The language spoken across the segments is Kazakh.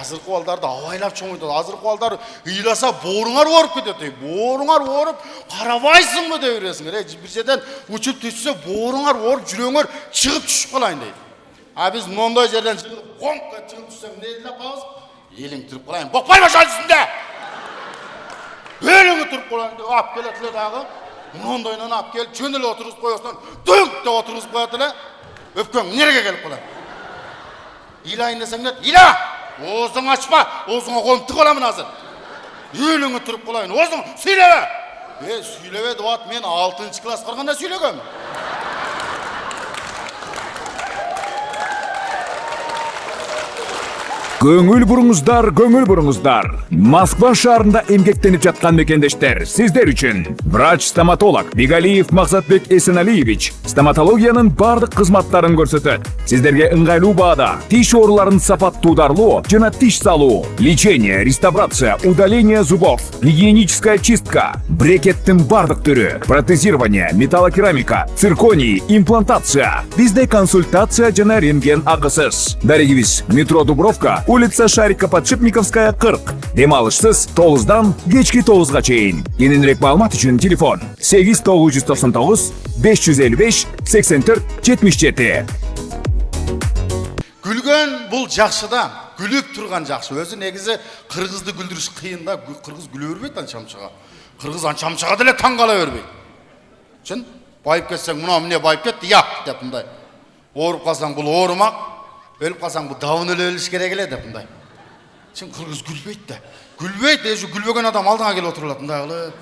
азыркы балдарды абайлап чоңойтот. Азыркы балдар ыйласа боруңар оруп кетет. Боруңар оруп карабайсыңбы деп бересиңер. Бир жерден учуп түшсө боруңар оруп жүрөңөр чыгып түшүп калайын дейт. А биз мондой жерден чыгып, конкка чыгып түшсөң эмне деп калабыз? Элиң туруп калайын. Бокпайма шал үстүндө. Элиң туруп калайын деп ап келет эле дагы. Мондойнан ап келип, жөн эле отургузуп коёсуң, дөңк деп отургузуп коет эле. Өпкөң нерге келип калат? Илайын десең нет, ила! Оозуңду ачпа, оозуңа колумду тыгып аламын азыр. Элиңи туруп калайын, оозуң сүйлөбө. Сүйлөбө деп ат, мен 6-чы класс барганда сүйлөгөм. Көңүл буруңуздар. Москва шаарында эмгектенип жаткан мекендештер, сиздер үчүн врач-стоматолог Бигалиев Максатбек Эсеналиевич стоматологиянын бардык кызматтарын көрсөтөт. Сиздерге ыңгайлуу баада тиш ооруларын сапаттуу дарылоо жана тиш салуу, лечение, реставрация, удаление зубов, гигиеническая чистка, брекеттин бардык түрү, протезирование, металлокерамика, цирконий, имплантация. Бизде консультация жана рентген акысыз. Дарегибиз: метро Дубровка, улица Шарика-Подшипниковская, 40. Демалышсыз 9-дан кечки 9-га чейин. Кененирээк маалымат үчүн телефон 8999 555 84 77. Күлгөн бул жакшы да, күлүп турган жакшы. Өзү негизи кыргызды күлдүрүш кыйын да, кыргыз күлө бербейт анчамчага. Кыргыз анчамчага деле таң кала бербейт. Чын? Байып кетсең, мына эмне байып кетти, як деп мындай. Ооруп калсаң бул оорумак, өлүп калсаң бул давын эле өлүш керек эле деп мындай. Чын кыргыз күлбейт да. Күлбейт, эже күлбөгөн адам алдыңа келип отурулат мындай кылып.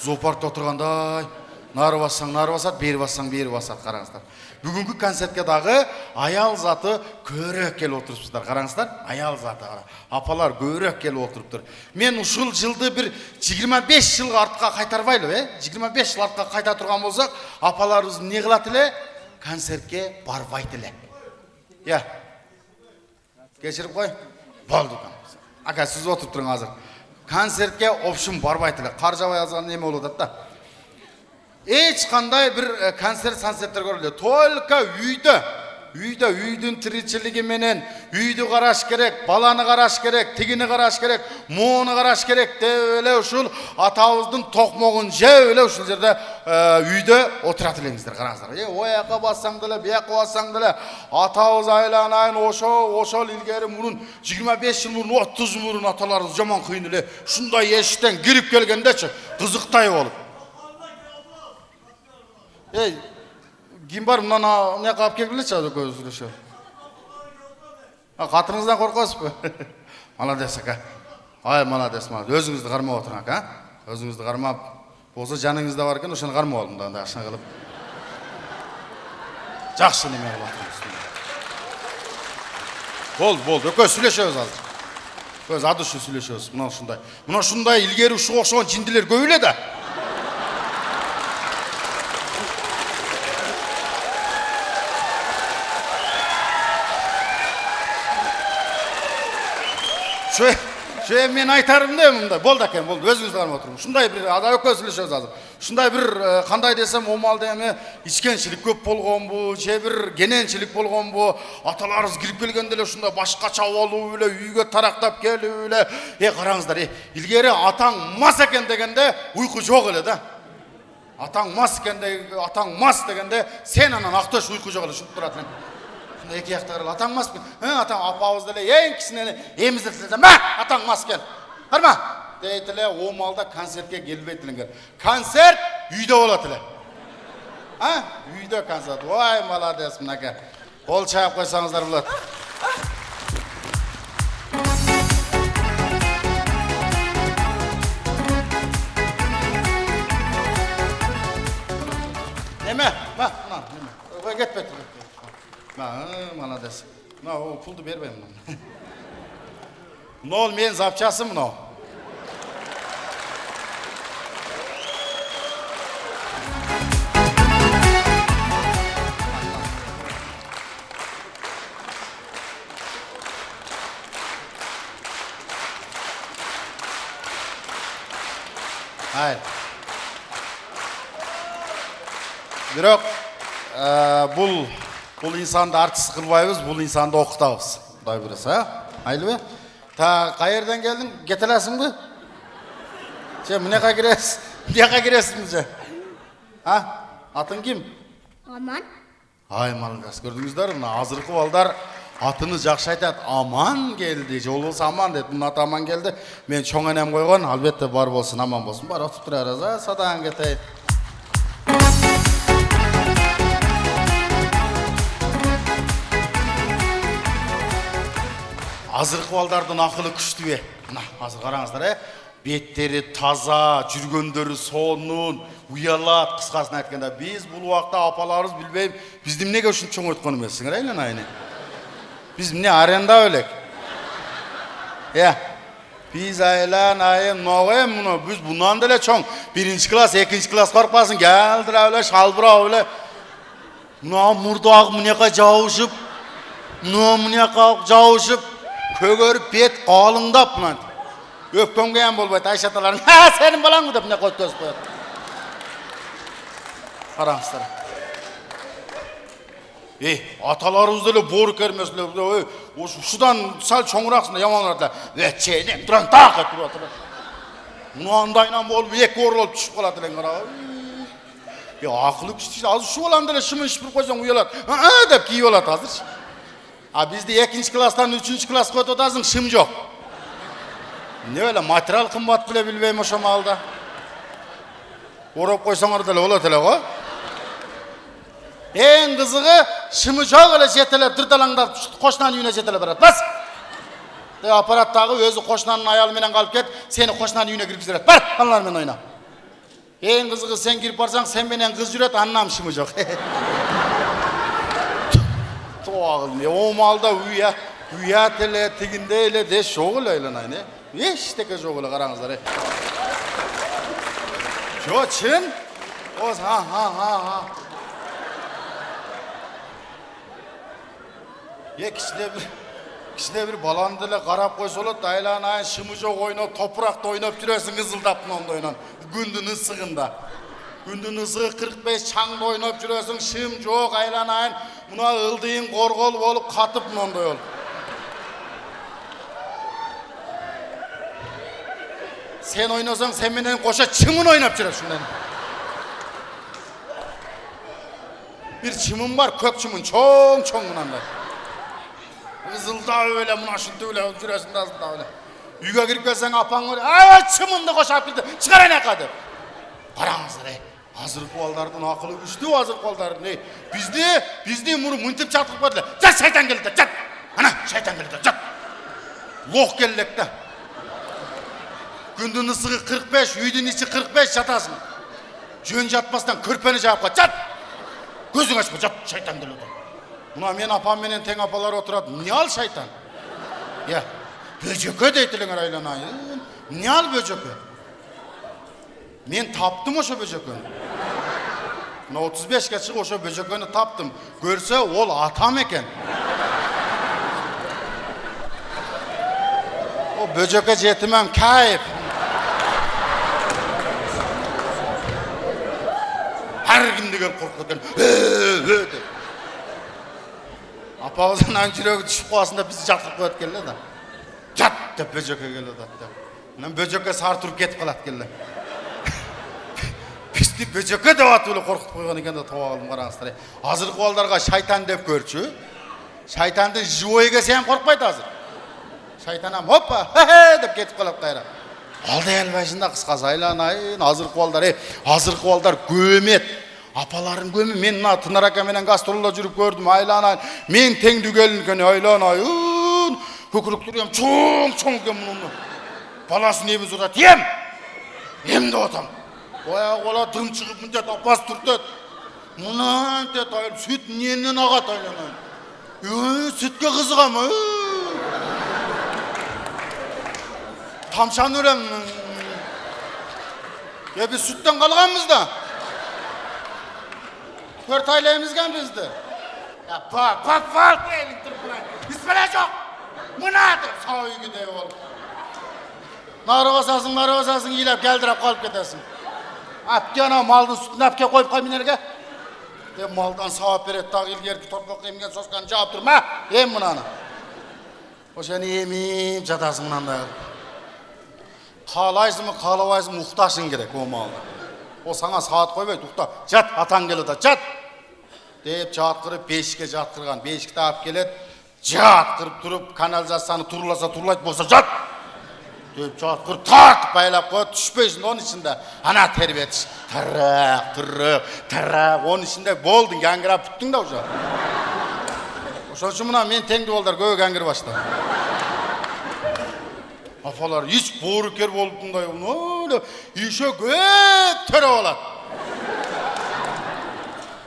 Зоопаркта отургандай, нары бассаң нары басат, бери бассаң бери басат, караңыздар. Бүгүнкү концертке дагы аял заты көбүрөөк келип отурупсуздар, караңыздар. Аял заты апалар көбүрөөк келип отуруптур. Мен ушул жылды бир 25 жылга артка кайтарбайлы, 25 жыл артка кайта турган болсак, апаларыбыз эмне кылат эле? Концертке барбайт эле. Я. Кечирип кой. Болду. Ака, сиз отуруп туруң азыр. Концертке общем барбайт эле. Кар жабай азган неме болуп атат да. Эч кандай бир концерттер көрүлдү. Только үйдүн тиричилиги менен үйдү караш керек, баланы караш керек, тигини караш керек, мууну караш керек деп эле ушул атабыздын токмогун жеп эле ушул жерде үйдө отурат элеңиздер, караңыздар. Ояка бассаң деле, бияка бассаң деле атабыз айланайын, ошол илгери мурун 25 жыл мурун, 30 жыл мурун аталарыбыз жаман кыйын эле ушундай эшиктен кирип келгендечи кызыктай болуп. Ким бар мына не калып келгилечи көзүлөшө. Катырыңыздан коркосузбу? Молодец ака. Ай, молодец, өзүңүздү кармап отуруң ака. Өзүңүздү кармап болсо жаныңызда бар экен, ошону кармап алып мындай ашына кылып. Жакшы неме кылып атырсыз. Болду. Экөө сүйлөшөбүз азыр. Көз адышы сүйлөшөбүз. Мына ушундай илгери ушуга окшогон жиндилер көп эле да. Şöyle men aytarım da mындай. Болду экен, болду. Өзүңүздү кармап отуруң. Ушундай бир экөө сүйлөшөбүз азыр. Ушундай бир кандай десем, омалда эме ичкенчилик көп болгонбу, же бир кененчилик болгонбу, аталарыбыз кирип келгенде эле ушундай башкача болуп эле үйгө тарактап келип эле, караңыздар, илгери атаң мас экен дегенде уйку жок эле да. Атаң мас дегенде сен анан актош уйку жок эле шуntуп турат элем. Эки жакта карап атаң мас бен. Атаң апабыз деле эң кичинени эмизdirди. Ма, атаң мас экен. Карма. Дейт эле, омалда концертке келбейт элеңер. Концерт үйдө болот эле. Үйдө концерт. Ой, молодец мынака. Кол чаап койсоңуздар болот. Неме? Ма, неме? Ой, кетпейт. Молодец. Мына пулду бербейм. Мына мен запчасым мына. Hayır. Бирок бул инсанды артист кылбайбыз, бул инсанды окутабыз. Кудай буйруса, Aylı. Ta qayerden geldin? Getelarsın mı? Sen mınaka giresiz? Mınaka giresiz bize? Ha? Atın kim? Aman. Ay malgas, gördünüzler mi? Hazırkı balдар atını жақсы айтады. Aman geldi. Жол болса aman dedi. Bunun atı aman geldi. Men çoğ enem koygan, albatta бар болсын, aman болсын. Бар отып тұрарыз, ha? Sadan ketayın. Азыркы балдардын акылы күчтүү бе? Мына, азыр караңыздар, беттери таза, жүргөндөрү сонун, уялат, кыскасын айтканда, биз бул убакта апаларыбыз билбейм, бизди эмнеге ушунча чоң өткөн эмессиңер, айланайын. Биз эмне аренда элек? Биз айланайын, ногем муну, биз бундан деле чоң, 1-класс, 2-класс коркпасын, келдире эле, шалбырап эле. Мына мурдагы мынека жабышып, мына мынека жабышып, көгөрүп бет калыңдап мына. Өпкөнгө ham болбойт, Айша аталарың. Ха, сенин балаң деп мына коюп төсүп коет. Караңыздар. Аталарыбыз деле бор кермеслер. Ушудан сал чоңураксында яманырат. Ченем туран так этип атат. Мындайынан болуп эки оролуп түшүп калат элең кара. Акылы күчтүү. Азыр ушу баланы деле шымын шыпырып койсоң уялат. Деп кийип алат азыр. Бизди 2-класстан 3-класс коюп атасың, шым жок. Не эле материал кымбат беле билбейм ошо маалда. Ороп койсоңор деле болот эле го. Эң кызыгы шымы жок эле жетелеп дырдалаңдап кошунанын үйүнө жетелеп барат. Бас. Аппараттагы өзү кошунанын аялы менен калып кет, сени кошунанын үйүнө киргизип берет. Бар, аналар менен ойна. Эң кызыгы сен кирип барсаң, сен менен кыз жүрөт, аннан шымы жок. О малда уят эле, тигинде эле деш жок эле айланайын. Эчтеке жок эле, караңыздар. Жо, чын? Оз, кичине бир баланы деле карап койсо болот, айланайын, шымы жок ойноп, топуракта ойноп жүрөсүң, ызылдап мондойнон. Күндүн ысыгында. Күндүн ысыгы 45 чаңда ойноп жүрөсүң, шым жок, айланайын, мына ылдыйың коргол болуп катып мондой болуп. Sen oynasang, sen менен кошо чымын ойноп жүрөсүң. Бир чымын бар, көк чымын, чоң мынандай. Ызылдап эле, мына ушинтип эле жүрөсүң да ызылдап эле. Үйгө кирип келсең, апаң чымынды кошоп келди, чыгар энека деп. Караңыздар, азыркы балдардын акылы күчтүү, азыркы балдардын. Бизди муну мынтип чатырып койду эле. Жат, шайтан келди, жат. Ана, шайтан келди, жат. Лох келек да. Күндүн ысыгы 45, үйдүн ичи 45 жатасың. Жөн жатпастан көрпени жаап кой, жат. Көзүң ачпа, жат, шайтан келди. Мына мен апам менен тең апалар отурат. Эмне ал шайтан? Бөжөкө дейт элеңер айланайын. Эмне ал бөжөкө? Мен таптым ошо бөжөкөнү. Мына 35ке чыгып ошо бөжөкөнү таптым. Көрсө, ол атам экен. О бөжөкө жетимем кайып. Ар кимди көрүп коркуп кеткен. Апабыздын жүрөгү түшүп калсын деп бизди жатырып коет келе да. Жат деп бөжөкө келет атты. Мен бөжөкө сар туруп кетип калат келе. Бизди бөжөкө деп атып эле коркутуп койгон экен да таба калдым, караңыздар. Азыркы балдарга шайтан деп көрчү. Шайтанды живой келсе ham коркпойт азыр. Шайтанам хоппа деп кетип калат кайра. Алдай албайсың да кыскасы айланайын. Азыркы балдар көмөт. Апаларын көмі, мен мына Тынар ака менен гастролдо жүрүп көрдүм, айланайын. Мен теңдүү келинкен айланайын. Көкүрөктөр ham чоң экен мунун. Баласын эми сурат, ем деп атам. Боя кола дым чыгып мынтет апасы туртет. Мына тет айыл сүт ненен агат айланайын. Сүткө кызыгам. Тамшаны өрөм. Биз сүттөн калганбыз да. Төрт айлаймызган бизди. Пак, элиң турпунай. Бисмилlah жок. Мына деп сауйгидей болуп. Нары басасың, ыйлап келдиреп калып кетесиң. Апке ана малдын сүтүн апке коюп кой менерге. Малдан сабап берет, дагы илгерки торпок эмген соскан жаап турма. Мынаны. Ошаны еміп жатасың мынандай. Қалайсың, қалабайсың, ұқташың керек о малды. О саңа сағат қойбайды, ұқта. Жат, атаң келеді, жат. Деп жатқырып, бешікке жатқырған. Бешікті алып келеді, жатқырып тұрып, канализацияны турласа турлайды, болса жат. Деп жатқырып, тартып байлап қойып, түшпейсің оның ішінде. Ана тербетіш. Тырық. Оның ішінде болдың, гәңгірап бүттің да уже. Ошон үчүн мына мен теңді болдар көбі гәңгір башта. Апалар еш борыкер болып бұндай, еще көп түрі болады.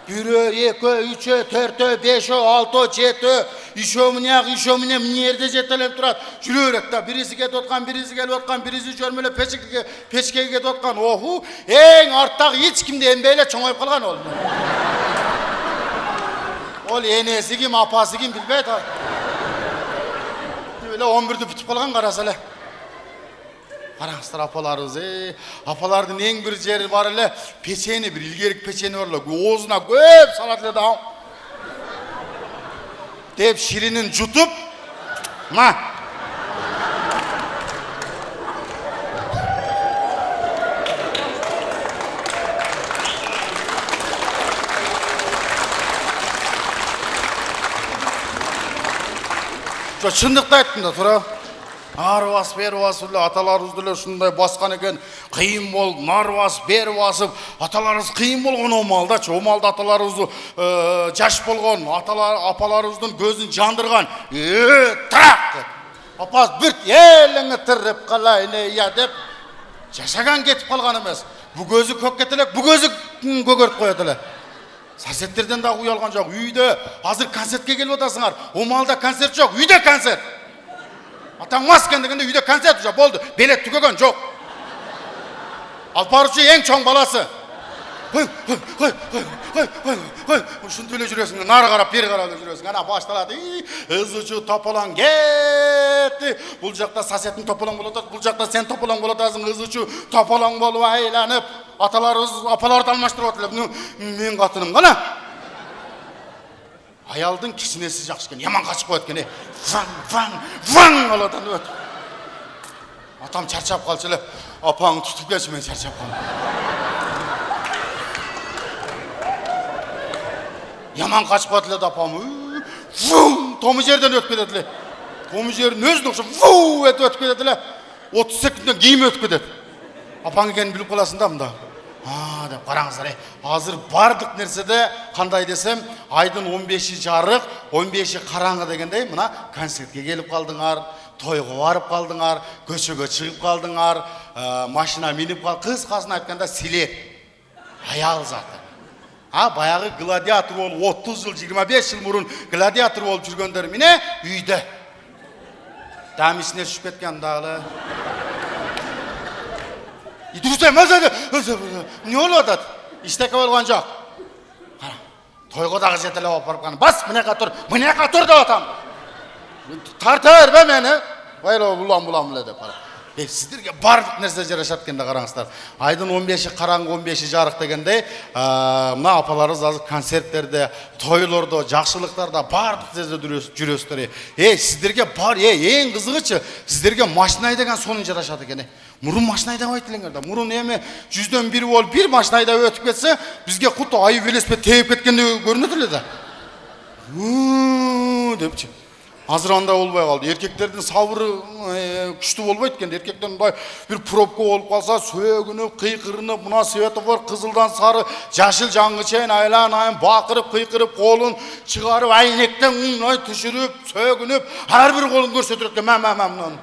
1, 2, 3, 4, 5, 6, 7, еще міне ерде жетелеп тұрады. Жүререк та, бірісі кетіп отқан, бірісі келіп отқан, бірісі жүрмелі пешкеге кетіп отқан. Оху, ең арттағы еш кімде ембейле чоңайып қалған ол. Ол енесі кім, апасы кім білбейді. 11-ді бүтіп қалған қарасылы. Қараңыздар апаларымыз, апалардың ең бір жері бар әлі, печені, бір илгерік печені бар әлі, оғызына көп салат әлі ау. Деп ширинін жұтып, ма. Шындықты айттым да, тұра. Ары басып, бері басып, аталарымызды шындай басқан екен, қиын болып, нар басып, бері басып, аталарымыз қиын болған о малда, о малда аталарымызды жаш болған, апаларымыздың көзін жандырған, тұрақ! Апас бүрт еліңі тіріп қалайны, деп, жашаған кетіп қалған емес. Бұ көзі көк кетілік, бұ көзі көгерт қоятылы. Сәрсеттерден да ұялған жоқ, үйде, азыр концертке келіп отасыңар, о малда концерт жоқ, үйде концерт. Атаң маскен дегенде үйде концерт жоқ, болды, белет түгеген жоқ. Алпарушы ең чоң баласы. Шын төле жүресің, нары қарап, бері қарап жүресің. Ана башталады, ұзычы топалан кетті. Бұл жақта сасетін топалан болады, бұл жақта сен топалан болатасың, ұзычы топалан болу айланып. Апаларды алмаштырып отылып, мен қатыным ғана. Аялдың кішінесі жақшы кен, яман қашып қойды кен, ваң аладан өт. Атам чарчап қалшылы, апаң тұтып келші, мен чарчап қалым. Яман қашып қойды апам, томы жерден өтіп кетеді. Томы жерін өзін оқшы, өтіп кетеді. 30 секундтен кейін өтіп кетеді. Апаң екенін біліп қаласында мұнда. Деп қараңыздар, азыр бардық нәрседе қандай десем, айдың 15-і жарық, 15-і қараңғы дегендей, мына концертке келіп қалдыңар, тойға барып қалдыңар, көшеге шығып қалдыңар, машина миніп қал, қыз қасын айтқанда силек, аял заты. Баяғы гладиатор болып 30 жыл, 25 жыл бұрын гладиатор болып жүргендер міне үйді. Дәмісіне шүп кеткен дағылы. Дұрыстай, не олы отады? Іштекі болған жоқ. Тойғыдағы жетілі опарып қаны. Бас, міне қатыр да отам. Тартар бе мені? Байлау бұлам деп қара. Сіздерге барлық нәрсе жарашат кенде қараңыздар. Айдың 15-і қараңғы 15-і жарық дегенде, мына апаларыз азы концерттерде, тойларда, жақшылықтарда барлық жерде жүресіздер. Сіздерге бар, ең қызығычы, сіздерге машинай деген соның жарашат екен. Мұрын машинайда байтылыңдар да. Мұрын еме 100-ден 1 болып, бір машинайда өтіп кетсе, бізге құтты айы велеспе тейіп кеткенде көрінетілі да. Депчі. Азыр анда болбай қалды. Еркектердің сабыры күшті болбайды екен. Еркектен бір пробка болып қалса, сөгініп, қиқырынып, мына светофор қызылдан сары, жашыл жаңғы чейін айлан-айын бақырып, қиқырып, қолын шығарып, әйнектен түшіріп, сөгініп, әрбір қолын көрсетіріп, мәм.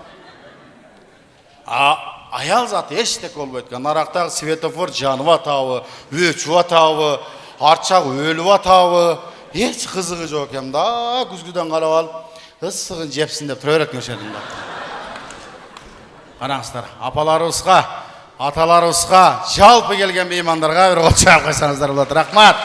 Аял заты ештек болбайды екен. Нарақтағы светофор жанып атауы, өчіп атауы, артшақ өліп атауы, еш қызығы жоқ екен да, күзгіден қарап алып. Үссігін жепсін деп түререк мөшерінде. Қараңыздар, апаларымызға, аталарымызға, жалпы келген беймандарға бір қол шағып қойсаңыздар болады. Рахмат.